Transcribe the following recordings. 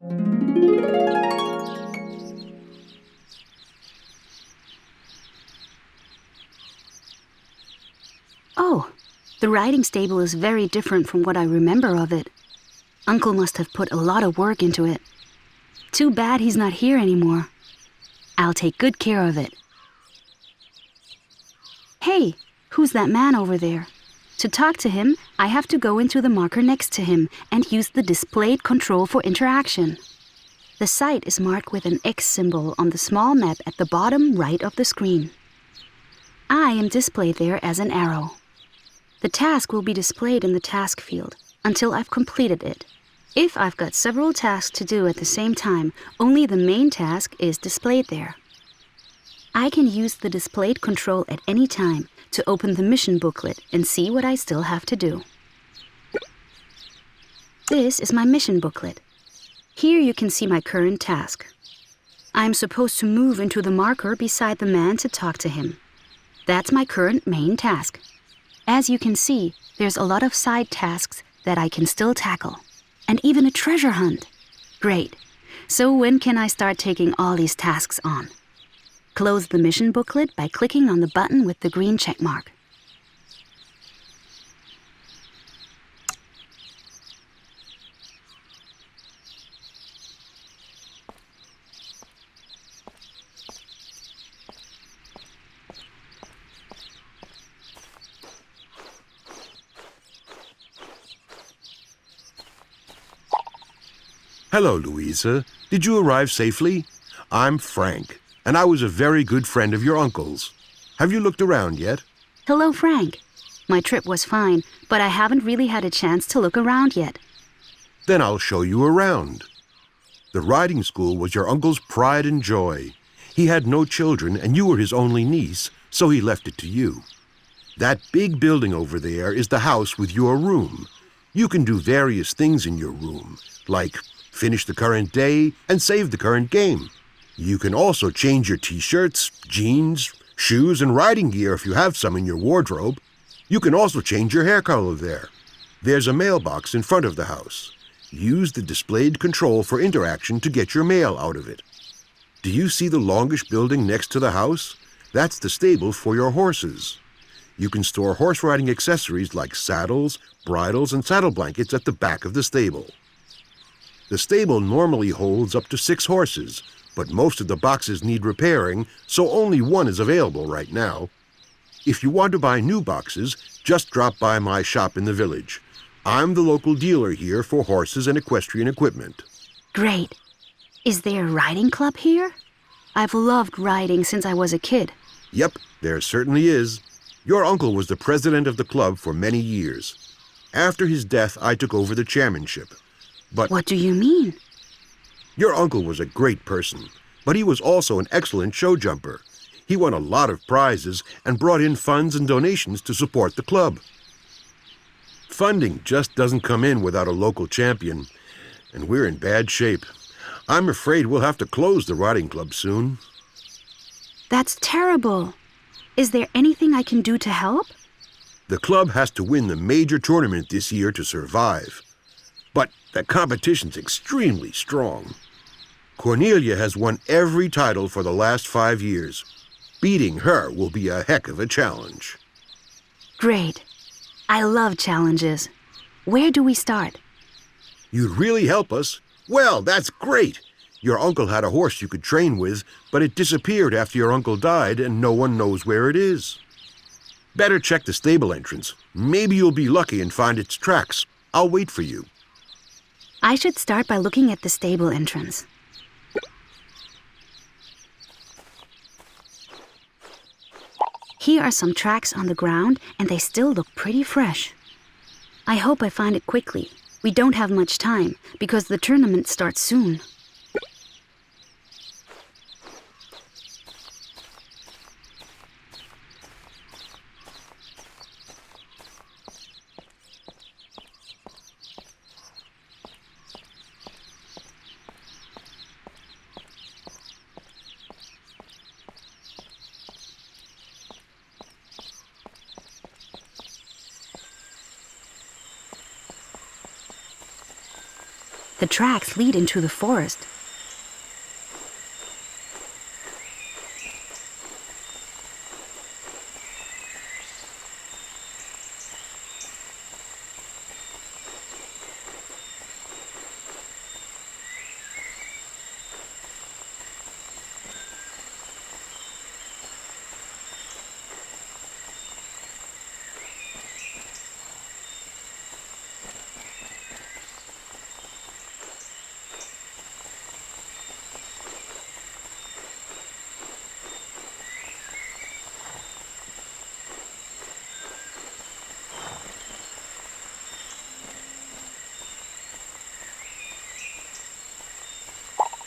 Oh, the riding stable is very different from what I remember of it. Uncle must have put a lot of work into it. Too bad he's not here anymore. I'll take good care of it. Hey, who's that man over there? To talk to him, I have to go into the marker next to him and use the displayed control for interaction. The site is marked with an X symbol on the small map at the bottom right of the screen. I am displayed there as an arrow. The task will be displayed in the task field until I've completed it. If I've got several tasks to do at the same time, only the main task is displayed there. I can use the displayed control at any time to open the mission booklet and see what I still have to do. This is my mission booklet. Here you can see my current task. I'm supposed to move into the marker beside the man to talk to him. That's my current main task. As you can see, there's a lot of side tasks that I can still tackle. And even a treasure hunt. Great. So when can I start taking all these tasks on? Close the mission booklet by clicking on the button with the green check mark. Hello, Louisa. Did you arrive safely? I'm Frank, and I was a very good friend of your uncle's. Have you looked around yet? Hello, Frank. My trip was fine, but I haven't really had a chance to look around yet. Then I'll show you around. The riding school was your uncle's pride and joy. He had no children, and you were his only niece, so he left it to you. That big building over there is the house with your room. You can do various things in your room, like finish the current day and save the current game. You can also change your t-shirts, jeans, shoes, and riding gear if you have some in your wardrobe. You can also change your hair color there. There's a mailbox in front of the house. Use the displayed control for interaction to get your mail out of it. Do you see the longish building next to the house? That's the stable for your horses. You can store horse riding accessories like saddles, bridles, and saddle blankets at the back of the stable. The stable normally holds up to 6 horses, but most of the boxes need repairing, so only one is available right now. If you want to buy new boxes, just drop by my shop in the village. I'm the local dealer here for horses and equestrian equipment. Great. Is there a riding club here? I've loved riding since I was a kid. Yep, there certainly is. Your uncle was the president of the club for many years. After his death, I took over the chairmanship. But What do you mean? your uncle was a great person, but he was also an excellent show jumper. He won a lot of prizes and brought in funds and donations to support the club. Funding just doesn't come in without a local champion, and we're in bad shape. I'm afraid we'll have to close the riding club soon. That's terrible. Is there anything I can do to help? The club has to win the major tournament this year to survive. But the competition's extremely strong. Cornelia has won every title for the last 5 years. Beating her will be a heck of a challenge. Great. I love challenges. Where do we start? You'd really help us? Well, that's great! Your uncle had a horse you could train with, but it disappeared after your uncle died and no one knows where it is. Better check the stable entrance. Maybe you'll be lucky and find its tracks. I'll wait for you. I should start by looking at the stable entrance. Here are some tracks on the ground, and they still look pretty fresh. I hope I find it quickly. We don't have much time, because the tournament starts soon. The tracks lead into the forest.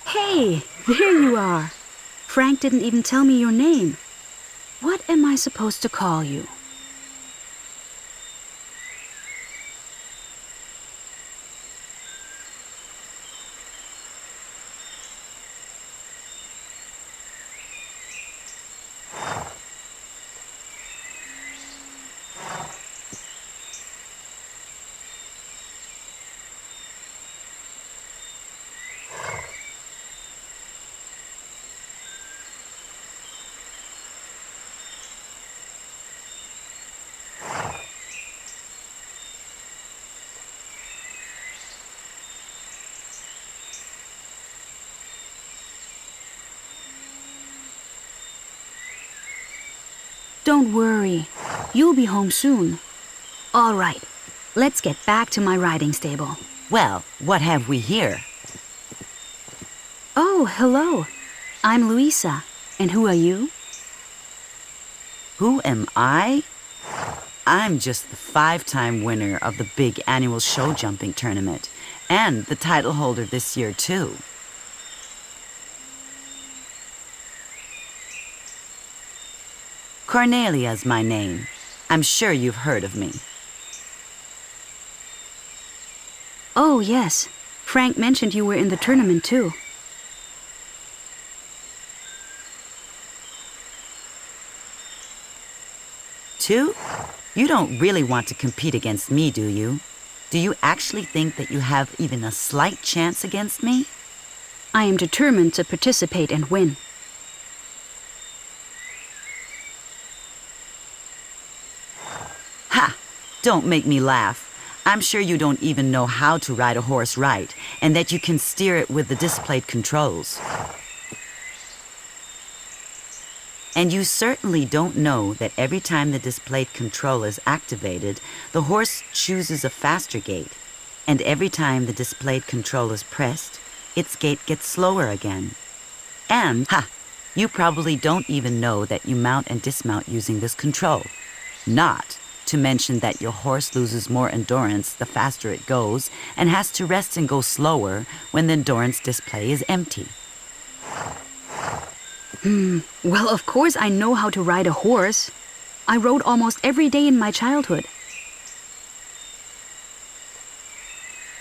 Hey, there you are. Frank didn't even tell me your name. What am I supposed to call you? Don't worry. You'll be home soon. All right, let's get back to my riding stable. Well, what have we here? Oh, hello. I'm Luisa. And who are you? Who am I? I'm just the 5-time winner of the big annual show jumping tournament, and the title holder this year, too. Cornelia's my name. I'm sure you've heard of me. Oh, yes. Frank mentioned you were in the tournament, too. Two? You don't really want to compete against me, do you? Do you actually think that you have even a slight chance against me? I am determined to participate and win. Ha! Don't make me laugh. I'm sure you don't even know how to ride a horse right, and that you can steer it with the displayed controls. And you certainly don't know that every time the displayed control is activated, the horse chooses a faster gait. And every time the displayed control is pressed, its gait gets slower again. And, you probably don't even know that you mount and dismount using this control. Not to mention that your horse loses more endurance the faster it goes and has to rest and go slower when the endurance display is empty. Well, of course I know how to ride a horse. I rode almost every day in my childhood.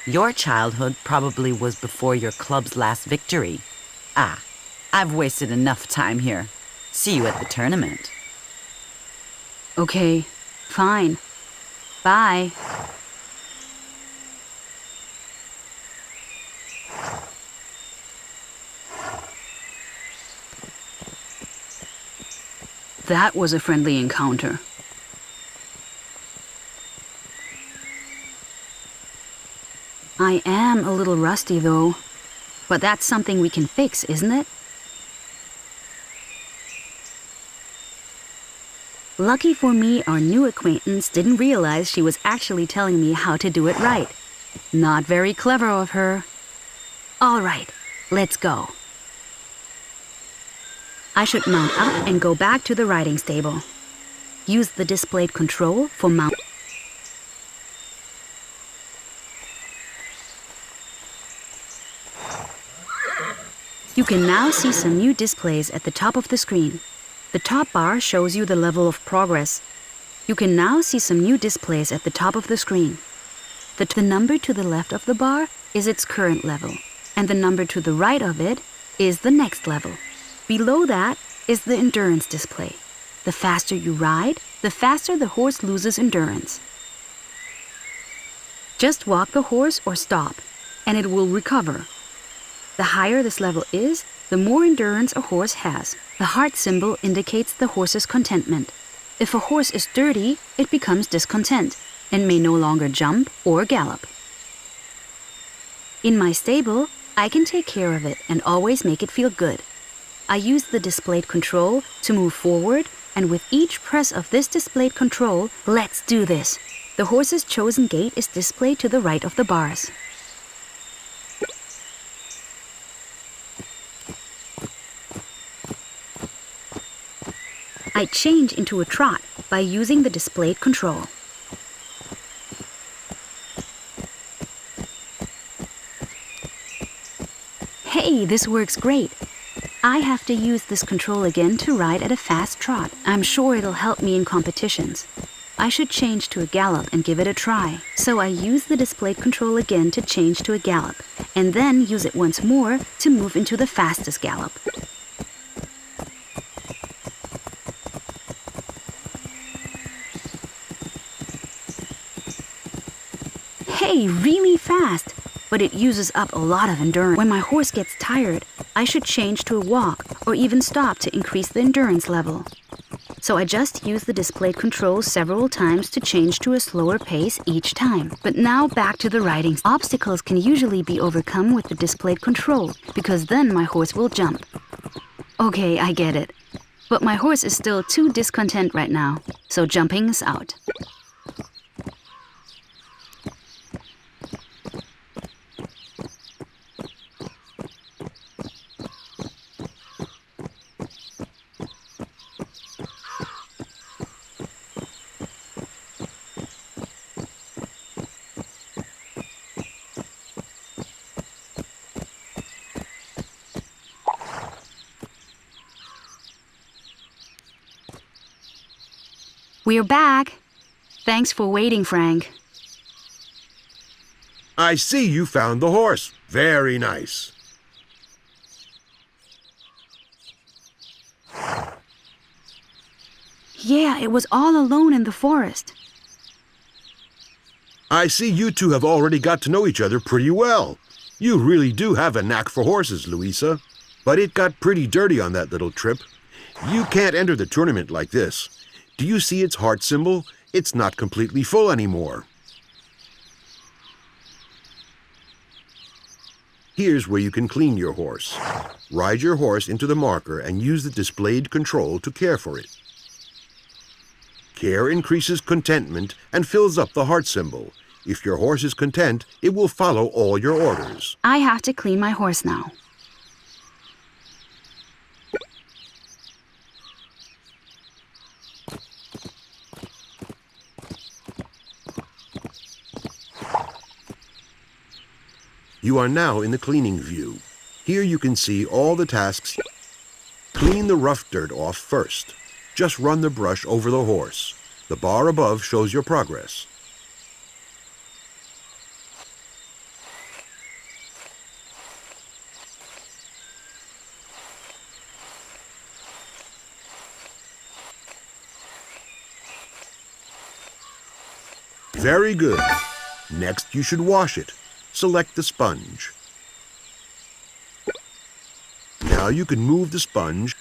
Your childhood probably was before your club's last victory. I've wasted enough time here. See you at the tournament. Okay, fine. Bye. That was a friendly encounter. I am a little rusty, though. But that's something we can fix, isn't it? Lucky for me, our new acquaintance didn't realize she was actually telling me how to do it right. Not very clever of her. All right, let's go. I should mount up and go back to the riding stable. Use the displayed control for mount. You can now see some new displays at the top of the screen. The top bar shows you the level of progress. You can now see some new displays at the top of the screen. The number to the left of the bar is its current level, and the number to the right of it is the next level. Below that is the endurance display. The faster you ride, the faster the horse loses endurance. Just walk the horse or stop. and it will recover. The higher this level is, the more endurance a horse has. The heart symbol indicates the horse's contentment. If a horse is dirty, it becomes discontent and may no longer jump or gallop. In my stable, I can take care of it and always make it feel good. I use the displayed control to move forward, and with each press of this displayed control, let's do this. The horse's chosen gait is displayed to the right of the bars. I change into a trot by using the displayed control. Hey, this works great. I have to use this control again to ride at a fast trot. I'm sure it'll help me in competitions. I should change to a gallop and give it a try. So I use the displayed control again to change to a gallop, and then use it once more to move into the fastest gallop. Hey, really fast! But it uses up a lot of endurance. When my horse gets tired, I should change to a walk or even stop to increase the endurance level. So I just use the displayed control several times to change to a slower pace each time. But now back to the riding. Obstacles can usually be overcome with the displayed control, because then my horse will jump. Okay, I get it. But my horse is still too discontent right now, so jumping is out. We're back. Thanks for waiting, Frank. I see you found the horse. Very nice. Yeah, it was all alone in the forest. I see you two have already got to know each other pretty well. You really do have a knack for horses, Louisa. But it got pretty dirty on that little trip. You can't enter the tournament like this. Do you see its heart symbol? It's not completely full anymore. Here's where you can clean your horse. Ride your horse into the marker and use the displayed control to care for it. Care increases contentment and fills up the heart symbol. If your horse is content, it will follow all your orders. I have to clean my horse now. You are now in the cleaning view. Here you can see all the tasks. Clean the rough dirt off first. Just run the brush over the horse. The bar above shows your progress. Very good. Next, you should wash it. Select the sponge. Now you can move the sponge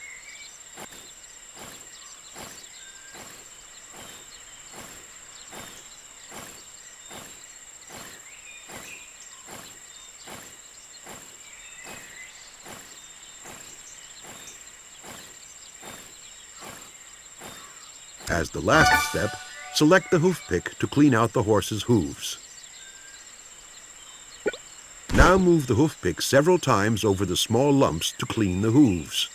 As the last step, select the hoof pick to clean out the horse's hooves. Now move the hoof pick several times over the small lumps to clean the hooves.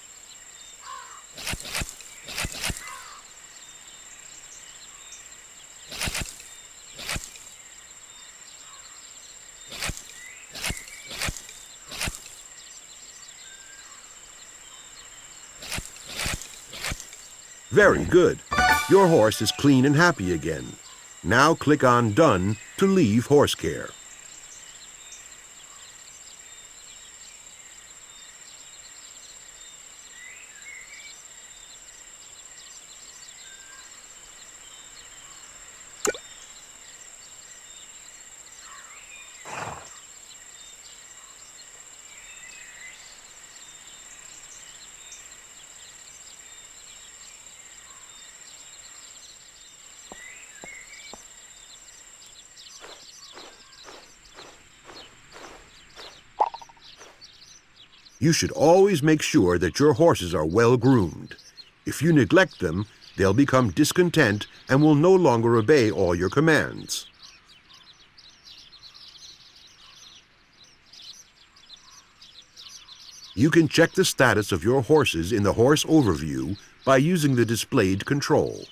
Very good. Your horse is clean and happy again. Now click on Done to leave horse care. You should always make sure that your horses are well groomed. If you neglect them, they'll become discontent and will no longer obey all your commands. You can check the status of your horses in the horse overview by using the displayed control.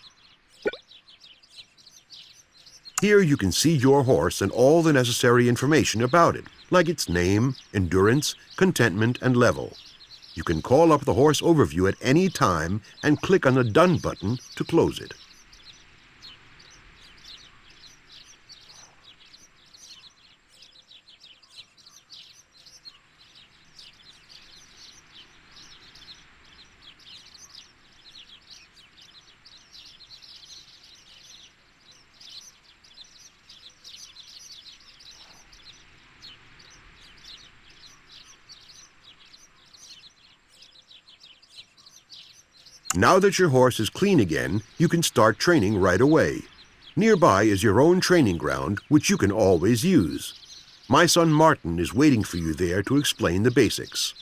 Here you can see your horse and all the necessary information about it, like its name, endurance, contentment, and level. You can call up the horse overview at any time and click on the Done button to close it. Now that your horse is clean again, you can start training right away. Nearby is your own training ground, which you can always use. My son Martin is waiting for you there to explain the basics.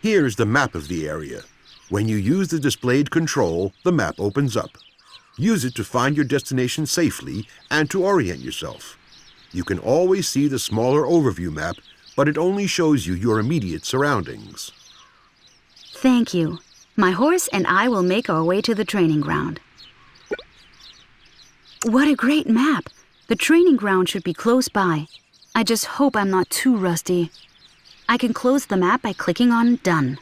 Here is the map of the area. When you use the displayed control, the map opens up. Use it to find your destination safely and to orient yourself. You can always see the smaller overview map, but it only shows you your immediate surroundings. Thank you. My horse and I will make our way to the training ground. What a great map! The training ground should be close by. I just hope I'm not too rusty. I can close the map by clicking on Done.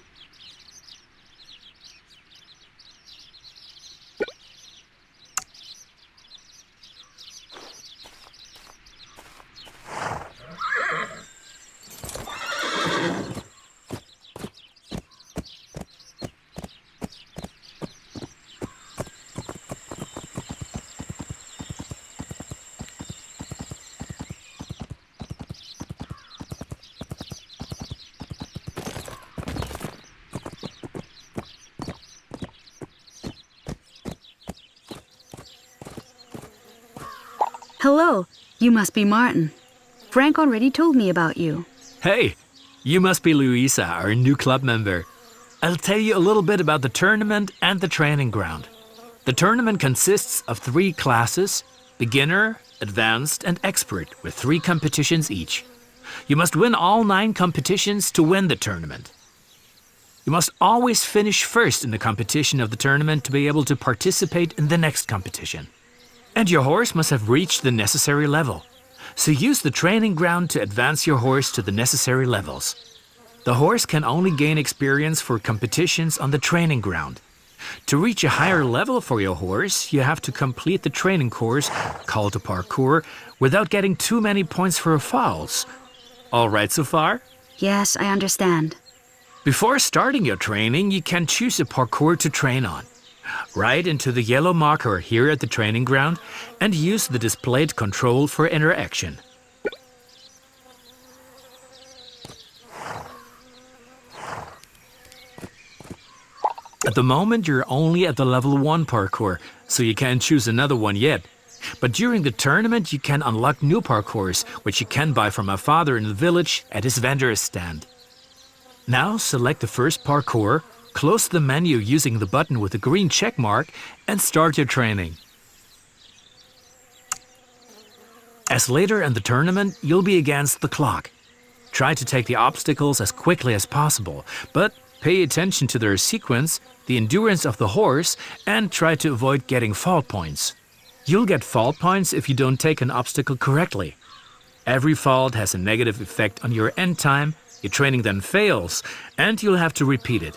Hello, you must be Martin. Frank already told me about you. Hey, you must be Louisa, our new club member. I'll tell you a little bit about the tournament and the training ground. The tournament consists of 3 classes: beginner, advanced, and expert, with 3 competitions each. You must win all 9 competitions to win the tournament. You must always finish first in the competition of the tournament to be able to participate in the next competition. And your horse must have reached the necessary level. So use the training ground to advance your horse to the necessary levels. The horse can only gain experience for competitions on the training ground. To reach a higher level for your horse, you have to complete the training course, called a parcours, without getting too many points for fouls. All right so far? Yes, I understand. Before starting your training, you can choose a parcours to train on. Write into the yellow marker here at the training ground and use the displayed control for interaction. At the moment you're only at the level 1 parcours, so you can't choose another one yet. But during the tournament you can unlock new parcours, which you can buy from my father in the village at his vendor's stand. Now select the first parcours, close the menu using the button with the green check mark, and start your training. As later in the tournament, you'll be against the clock. Try to take the obstacles as quickly as possible, but pay attention to their sequence, the endurance of the horse, and try to avoid getting fault points. You'll get fault points if you don't take an obstacle correctly. Every fault has a negative effect on your end time, your training then fails, and you'll have to repeat it.